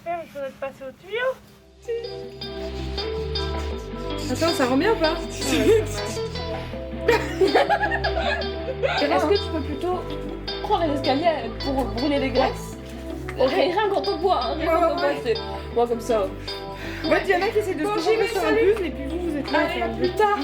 faire, il faudrait passer au tuyau. Attends, ça rend bien ou pas? Est-ce que tu peux plutôt prendre les escaliers pour brûler les glaces? Rien quand on boit, rien quand on boit, c'est... Moi comme ça. En fait, il y en a qui essaient de se concentrer sur un bus et puis vous êtes là. Allez, à plus tard.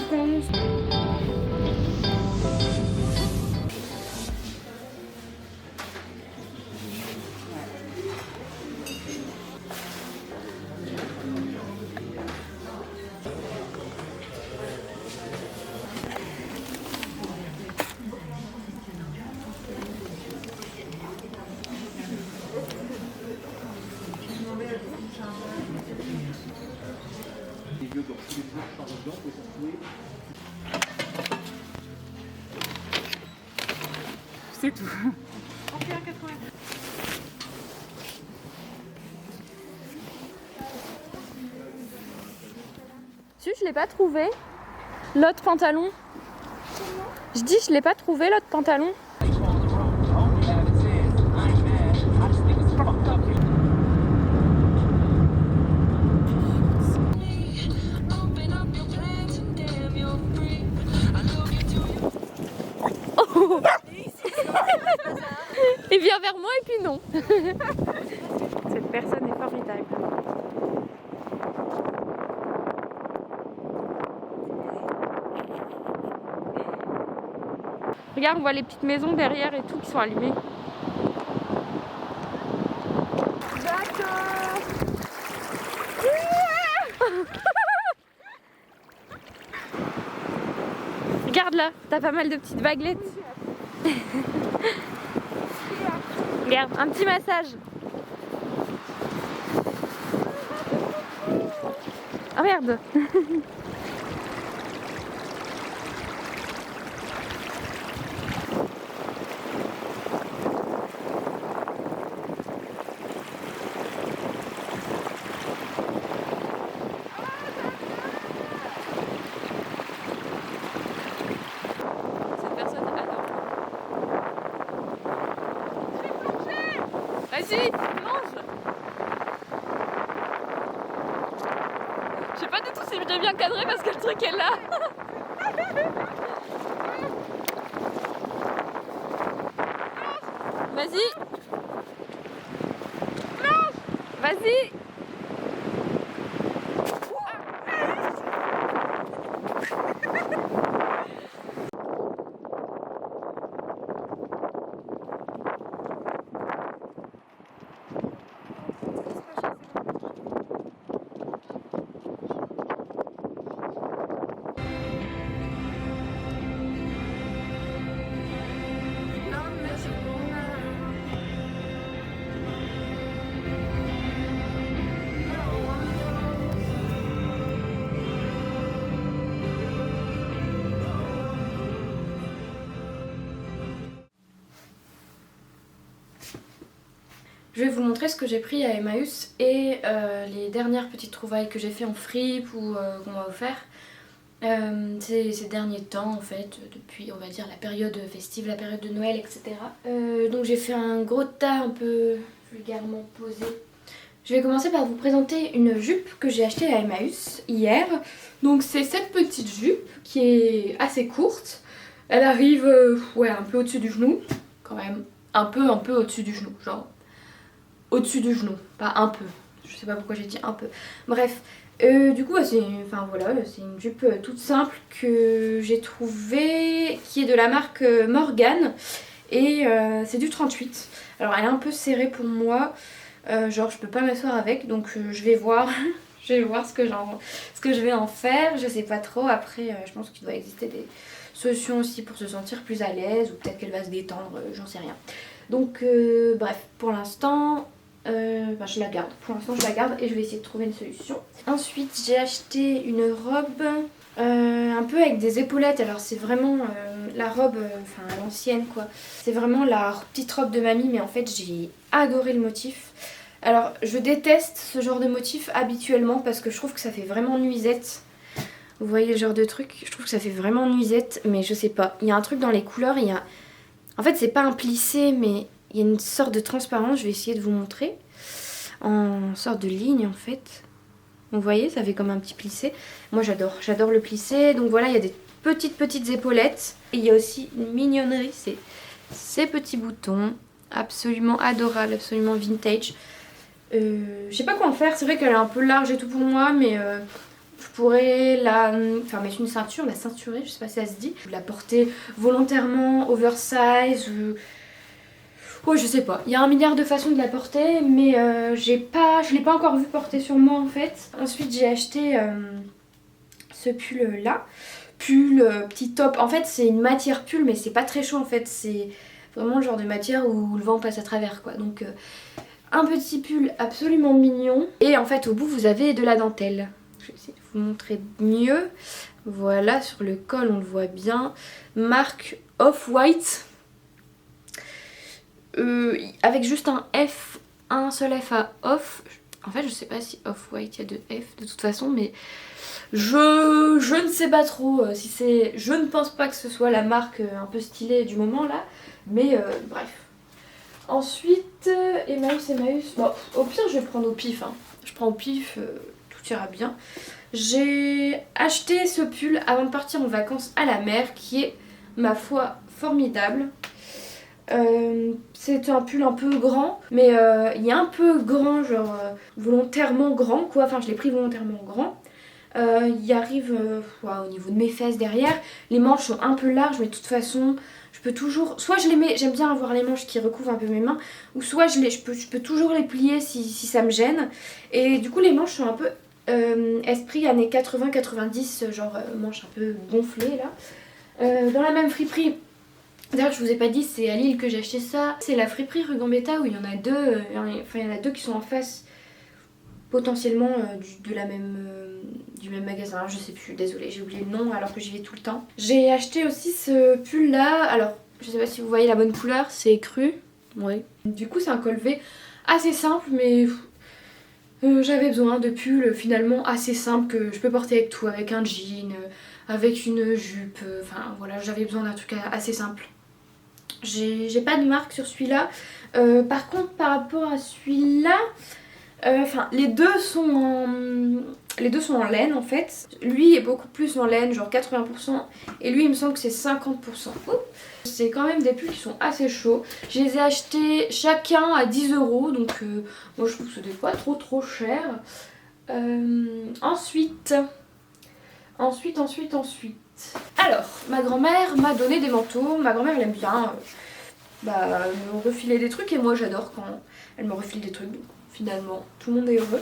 C'est tout. Je l'ai pas trouvé. L'autre pantalon. Je dis, je l'ai pas trouvé l'autre pantalon. Oh. Il vient vers moi et puis non. Cette personne est formidable. Regarde, on voit les petites maisons derrière et tout qui sont allumées. D'accord. Regarde là, t'as pas mal de petites vaguelettes. Regarde, un petit massage. Ah merde. Cette personne adore. Vas-y, mange. Je sais pas du tout si je l'ai bien cadré parce que le truc est là. Vas-y. Vas-y. Je vais vous montrer ce que j'ai pris à Emmaüs et les dernières petites trouvailles que j'ai fait en fripe ou qu'on m'a offert ces derniers temps en fait, depuis on va dire la période festive, la période de Noël, etc. Donc j'ai fait un gros tas un peu vulgairement posé. Je vais commencer par vous présenter une jupe que j'ai achetée à Emmaüs hier. Donc c'est cette petite jupe qui est assez courte. Elle arrive ouais, un peu au-dessus du genou, quand même un peu au-dessus du genou, genre au-dessus du genou, pas un peu. Je sais pas pourquoi j'ai dit un peu. Bref, du coup, c'est une jupe toute simple que j'ai trouvée, qui est de la marque Morgan. Et c'est du 38. Alors elle est un peu serrée pour moi. Genre je peux pas m'asseoir avec, donc je vais voir. Je vais voir ce que je vais en faire. Je sais pas trop. Après, je pense qu'il doit exister des solutions aussi pour se sentir plus à l'aise. Ou peut-être qu'elle va se détendre, j'en sais rien. Donc bref, pour l'instant... je la garde, pour l'instant je la garde et je vais essayer de trouver une solution. Ensuite j'ai acheté une robe un peu avec des épaulettes. Alors c'est vraiment la robe, enfin l'ancienne quoi. C'est vraiment la petite robe de mamie, mais en fait j'ai adoré le motif. Alors je déteste ce genre de motif habituellement parce que je trouve que ça fait vraiment nuisette. Vous voyez le genre de truc, je trouve que ça fait vraiment nuisette, mais je sais pas. Il y a un truc dans les couleurs, il y a... En fait c'est pas un plissé mais... Il y a une sorte de transparence, je vais essayer de vous montrer. en sorte de ligne en fait. Vous voyez, ça fait comme un petit plissé. Moi j'adore le plissé. Donc voilà, il y a des petites épaulettes. Et il y a aussi une mignonnerie, c'est ces petits boutons. Absolument adorable, absolument vintage. Je sais pas quoi en faire, c'est vrai qu'elle est un peu large et tout pour moi, mais je pourrais mettre une ceinture, la ceinturer, je sais pas si ça se dit. La porter volontairement oversize ou... Ouais, je sais pas. Il y a un milliard de façons de la porter, mais je l'ai pas encore vu porter sur moi en fait. Ensuite, j'ai acheté ce pull là. Pull, petit top. En fait, c'est une matière pull, mais c'est pas très chaud en fait. C'est vraiment le genre de matière où le vent passe à travers quoi. Donc, un petit pull absolument mignon. Et en fait, au bout, vous avez de la dentelle. Je vais essayer de vous montrer mieux. Voilà, sur le col, on le voit bien. Marque Off-White. Avec juste un F, un seul F à off. En fait je sais pas si off-white il y a deux F de toute façon, mais je ne sais pas trop si c'est... Je ne pense pas que ce soit la marque un peu stylée du moment là, mais bref. Ensuite, Emmaüs, bon au pire je vais prendre au pif, hein. Je prends au pif, tout ira bien. J'ai acheté ce pull avant de partir en vacances à la mer qui est ma foi formidable. C'est un pull un peu grand, mais il est un peu grand, genre volontairement grand quoi, enfin je l'ai pris volontairement grand. Il arrive au niveau de mes fesses derrière, les manches sont un peu larges mais de toute façon je peux toujours, soit je les mets, j'aime bien avoir les manches qui recouvrent un peu mes mains, ou soit je peux toujours les plier si ça me gêne. Et du coup les manches sont un peu esprit années 80-90, genre manches un peu gonflées là. Dans la même friperie. D'ailleurs je vous ai pas dit, c'est à Lille que j'ai acheté ça. C'est la friperie rue Gambetta où il y en a deux, il y en a deux qui sont en face potentiellement du même magasin. Alors, je sais plus, désolée, j'ai oublié le nom alors que j'y vais tout le temps. J'ai acheté aussi ce pull là, alors je sais pas si vous voyez la bonne couleur, c'est cru. Oui. Du coup c'est un col V assez simple mais j'avais besoin de pulls finalement assez simples que je peux porter avec tout, avec un jean, avec une jupe, enfin voilà, j'avais besoin d'un truc assez simple. J'ai pas de marque sur celui-là. Par contre, par rapport à celui-là, les deux sont en laine en fait. Lui est beaucoup plus en laine, genre 80%. Et lui, il me semble que c'est 50%. C'est quand même des pulls qui sont assez chauds. Je les ai achetés chacun à 10 €. Donc, moi, je trouve que c'était pas trop cher. Ensuite. Alors, ma grand-mère m'a donné des manteaux. Ma grand-mère, elle aime bien me refiler des trucs. Et moi, j'adore quand elle me refile des trucs. Donc, finalement, tout le monde est heureux.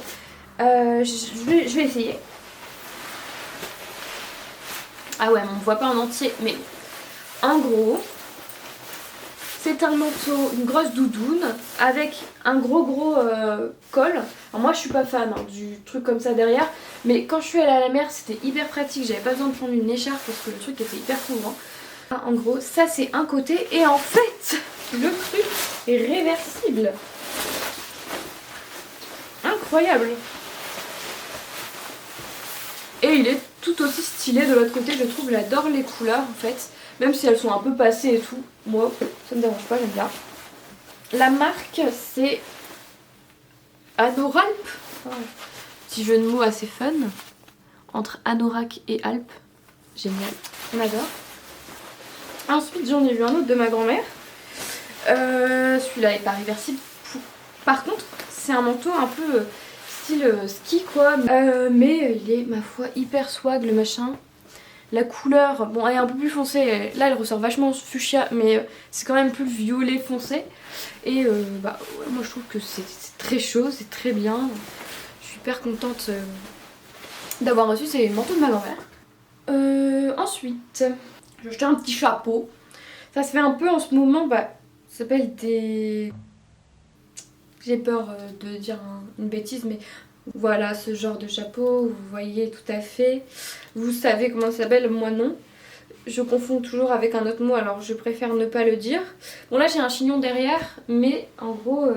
Je vais essayer. Ah ouais, on ne voit pas en entier. Mais en gros, c'est un manteau, une grosse doudoune avec un gros col. Alors moi je suis pas fan du truc comme ça derrière, mais quand je suis allée à la mer c'était hyper pratique, j'avais pas besoin de prendre une écharpe parce que le truc était hyper couvrant. En gros ça c'est un côté et en fait le truc est réversible. Incroyable. Et il est tout aussi stylé de l'autre côté, je trouve, j'adore les couleurs en fait. Même si elles sont un peu passées et tout, moi ça me dérange pas, j'aime bien. La marque c'est Anoralp. Petit jeu de mots assez fun. Entre Anorak et Alp. Génial, on adore. Ensuite j'en ai vu un autre de ma grand-mère. Celui-là est pas réversible. Par contre c'est un manteau un peu style ski quoi. Mais il est ma foi hyper swag le machin. La couleur, bon elle est un peu plus foncée, là elle ressort vachement fuchsia mais c'est quand même plus violet foncé. Et moi je trouve que c'est très chaud, c'est très bien. Je suis hyper contente d'avoir reçu ces manteaux de ma grand-mère. Ensuite, j'ai acheté un petit chapeau. Ça se fait un peu en ce moment, ça s'appelle des... J'ai peur de dire une bêtise mais... Voilà ce genre de chapeau, vous voyez tout à fait. Vous savez comment ça s'appelle, moi non. Je confonds toujours avec un autre mot alors je préfère ne pas le dire. Bon là j'ai un chignon derrière mais en gros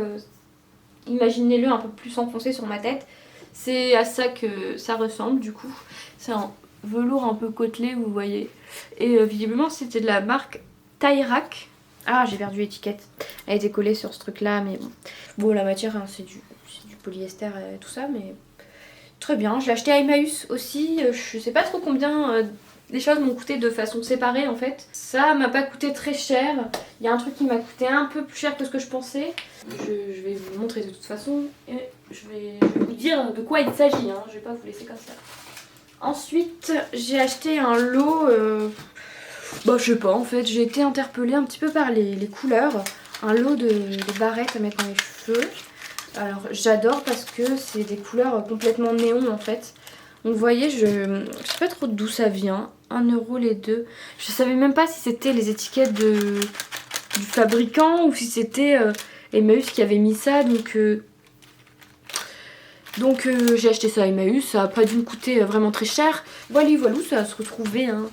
imaginez-le un peu plus enfoncé sur ma tête. C'est à ça que ça ressemble du coup. C'est un velours un peu côtelé vous voyez. Et visiblement c'était de la marque Tyrak. Ah, j'ai perdu l'étiquette. Elle était collée sur ce truc là, mais bon. Bon, la matière, hein, c'est du polyester et tout ça, mais très bien. Je l'ai acheté à Emmaüs aussi. Je sais pas trop combien les choses m'ont coûté de façon séparée en fait. Ça m'a pas coûté très cher. Il y a un truc qui m'a coûté un peu plus cher que ce que je pensais. Je vais vous le montrer de toute façon et je vais vous dire de quoi il s'agit. Hein. Je vais pas vous laisser comme ça. Ensuite, j'ai acheté un lot. Bah, je sais pas en fait. J'ai été interpellée un petit peu par les couleurs. Un lot de barrettes à mettre dans les cheveux. Alors j'adore parce que c'est des couleurs complètement néon en fait. Donc vous voyez, je sais pas trop d'où ça vient. 1 € les deux. Je savais même pas si c'était les étiquettes du fabricant ou si c'était Emmaüs qui avait mis ça. Donc j'ai acheté ça à Emmaüs. Ça a pas dû me coûter vraiment très cher. Voilà, ça va se retrouver hein,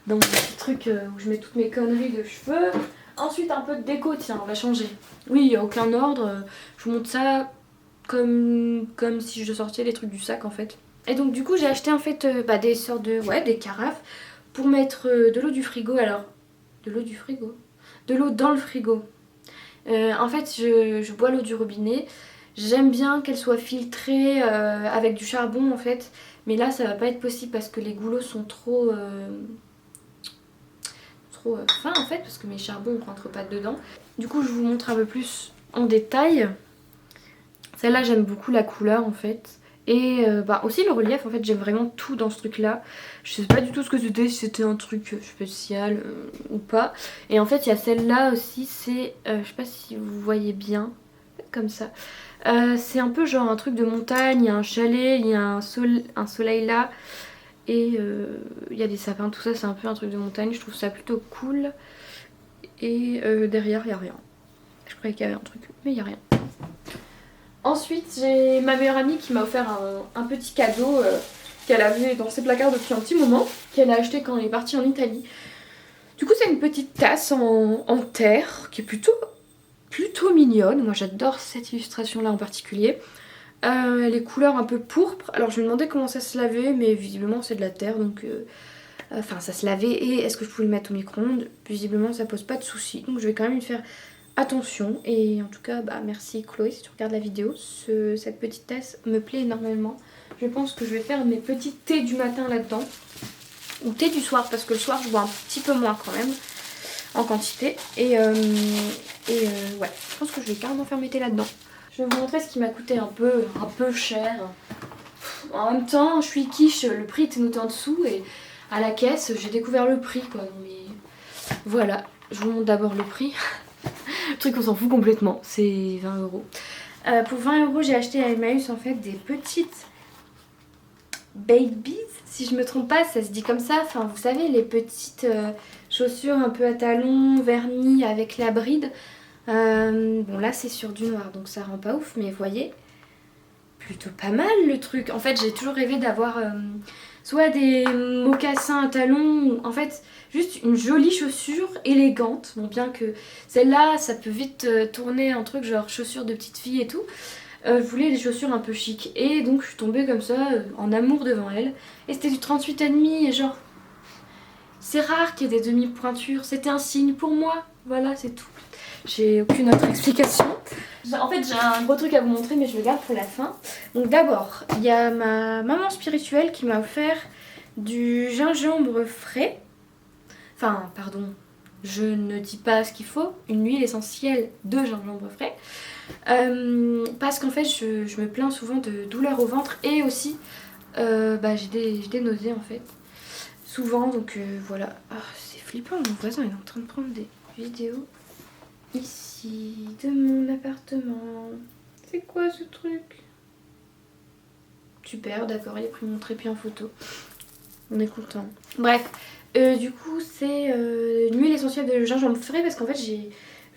dans mon petit truc où je mets toutes mes conneries de cheveux. Ensuite un peu de déco, tiens, on va changer. Oui, il n'y a aucun ordre. Je vous montre ça comme si je sortais les trucs du sac en fait. Et donc du coup j'ai acheté en fait des sortes de... Ouais, des carafes pour mettre de l'eau du frigo. Alors, de l'eau du frigo? De l'eau dans le frigo. En fait je bois l'eau du robinet. J'aime bien qu'elle soit filtrée avec du charbon en fait. Mais là ça va pas être possible parce que les goulots sont trop fin en fait parce que mes charbons ne rentrent pas dedans. Du coup je vous montre un peu plus en détail. Celle-là j'aime beaucoup la couleur en fait. Et aussi le relief en fait, j'aime vraiment tout dans ce truc là. Je sais pas du tout ce que c'était, si c'était un truc spécial ou pas. Et en fait il y a celle-là aussi, c'est, je sais pas si vous voyez bien, comme ça. C'est un peu genre un truc de montagne, il y a un chalet, il y a un soleil là. Et il y a des sapins, tout ça c'est un peu un truc de montagne, je trouve ça plutôt cool. Et derrière il n'y a rien. Je croyais qu'il y avait un truc, mais il n'y a rien. Ensuite j'ai ma meilleure amie qui m'a offert un petit cadeau qu'elle avait dans ses placards depuis un petit moment, qu'elle a acheté quand elle est partie en Italie. Du coup c'est une petite tasse en terre qui est plutôt mignonne. Moi j'adore cette illustration là en particulier. Les couleurs un peu pourpre. Alors je me demandais comment ça se lavait, mais visiblement c'est de la terre donc ça se lavait. Et est-ce que je pouvais le mettre au micro-ondes? Visiblement ça pose pas de soucis, donc je vais quand même y faire attention. Et en tout cas merci Chloé si tu regardes la vidéo, cette petite tasse me plaît énormément. Je pense que je vais faire mes petits thés du matin là-dedans, ou thé du soir parce que le soir je bois un petit peu moins quand même en quantité. Et ouais, je pense que je vais carrément faire mes thés là-dedans. Je vais vous montrer ce qui m'a coûté un peu cher. En même temps, je suis quiche, le prix était noté en dessous et à la caisse, j'ai découvert le prix quoi. Mais voilà, je vous montre d'abord le prix. Le truc on s'en fout complètement, c'est 20 €. Pour 20 €, j'ai acheté à Emmaüs en fait des petites babies, si je me trompe pas, ça se dit comme ça. Enfin, vous savez, les petites chaussures un peu à talons, vernis avec la bride. Bon là c'est sur du noir donc ça rend pas ouf, mais vous voyez, plutôt pas mal le truc. En fait j'ai toujours rêvé d'avoir soit des mocassins à talons ou en fait juste une jolie chaussure élégante. Bon, bien que celle-là ça peut vite tourner un truc genre chaussures de petite fille et tout. Je voulais des chaussures un peu chic et donc je suis tombée comme ça en amour devant elle. Et c'était du 38,5 et genre c'est rare qu'il y ait des demi-pointures, c'était un signe pour moi, voilà c'est tout. J'ai aucune autre explication. En fait j'ai un gros truc à vous montrer mais je le garde pour la fin. Donc d'abord il y a ma maman spirituelle qui m'a offert du gingembre frais. Enfin pardon, je ne dis pas ce qu'il faut, une huile essentielle de gingembre frais. Parce qu'en fait je me plains souvent de douleurs au ventre et aussi j'ai des nausées en fait. Souvent donc voilà. Oh, c'est flippant, mon voisin il est en train de prendre des vidéos. Ici, de mon appartement. C'est quoi ce truc? Super, d'accord, il a pris mon trépied en photo. On est content. Bref, du coup c'est une huile essentielle de gingembre frais parce qu'en fait j'ai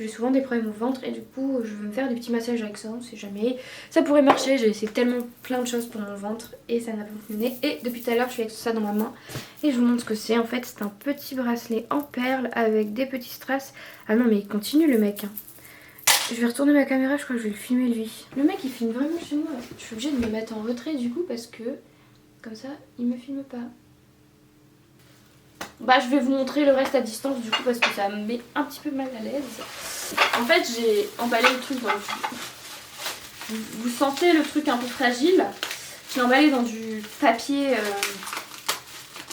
souvent des problèmes au ventre et du coup je veux me faire des petits massages avec ça, on sait jamais. Ça pourrait marcher, j'ai essayé tellement plein de choses pour mon ventre et ça n'a pas fonctionné. Et depuis tout à l'heure je suis avec ça dans ma main et je vous montre ce que c'est. En fait c'est un petit bracelet en perles avec des petits strass. Ah non mais il continue le mec. Je vais retourner ma caméra, je crois que je vais le filmer lui. Le mec il filme vraiment chez moi. Je suis obligée de me mettre en retrait du coup parce que comme ça il me filme pas. Bah je vais vous montrer le reste à distance du coup parce que ça me met un petit peu mal à l'aise. En fait j'ai emballé le truc dans vous sentez le truc un peu fragile. J'ai emballé dans du papier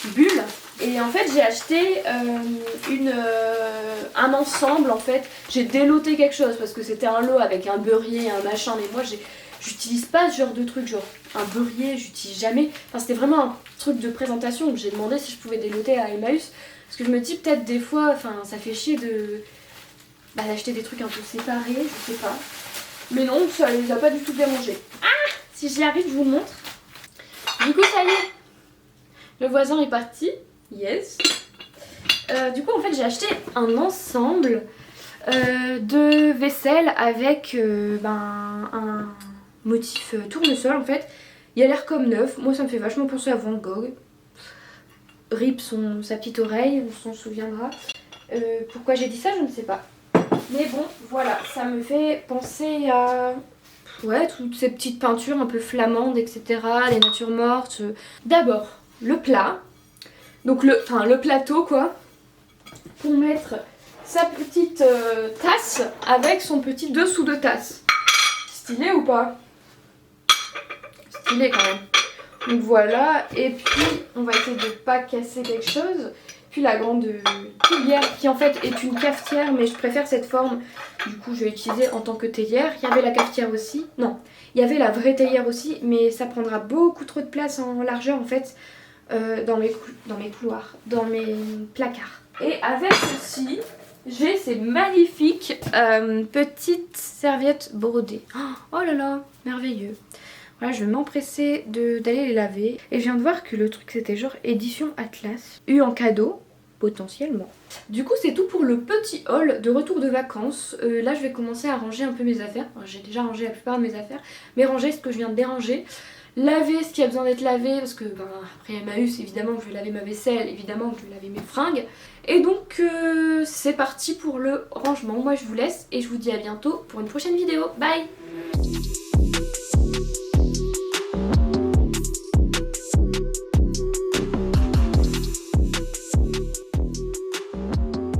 bulle. Et en fait j'ai acheté un ensemble en fait. J'ai déloté quelque chose parce que c'était un lot avec un beurrier, un machin. Mais moi j'utilise pas ce genre de truc, genre un beurrier, j'utilise jamais. Enfin c'était vraiment un truc de présentation. Donc j'ai demandé si je pouvais déloter à Emmaüs. Parce que je me dis peut-être des fois, enfin ça fait chier d'acheter des trucs un peu séparés, je sais pas. Mais non, ça les a pas du tout dérangés. Ah, si j'y arrive, je vous le montre. Du coup, ça y est. Le voisin est parti. Yes. Du coup, en fait, j'ai acheté un ensemble de vaisselle avec un motif tournesol, en fait. Il a l'air comme neuf. Moi, ça me fait vachement penser à Van Gogh. Rip sa petite oreille, on s'en souviendra. Pourquoi j'ai dit ça, je ne sais pas. Mais bon, voilà, ça me fait penser à toutes ces petites peintures un peu flamandes, etc. Les natures mortes. D'abord, le plat. Donc le plateau, quoi. Pour mettre sa petite tasse avec son petit dessous de tasse. Stylé ou pas? Stylé quand même. Donc voilà, et puis on va essayer de ne pas casser quelque chose. Puis la grande théière qui en fait est une cafetière, mais je préfère cette forme. Du coup je vais l'utiliser en tant que théière. Il y avait la cafetière aussi. Non, il y avait la vraie théière aussi, mais ça prendra beaucoup trop de place en largeur en fait dans mes couloirs, dans mes placards. Et avec ceci, j'ai ces magnifiques petites serviettes brodées. Oh là là, merveilleux. Voilà, je vais m'empresser d'aller les laver. Et je viens de voir que le truc c'était genre édition Atlas. Eu en cadeau, potentiellement. Du coup c'est tout pour le petit haul de retour de vacances. Là je vais commencer à ranger un peu mes affaires. Enfin, j'ai déjà rangé la plupart de mes affaires. Mais ranger ce que je viens de déranger. Laver ce qui a besoin d'être lavé. Parce que après Emmaüs évidemment que je vais laver ma vaisselle. Évidemment que je vais laver mes fringues. Et donc c'est parti pour le rangement. Moi je vous laisse et je vous dis à bientôt pour une prochaine vidéo. Bye!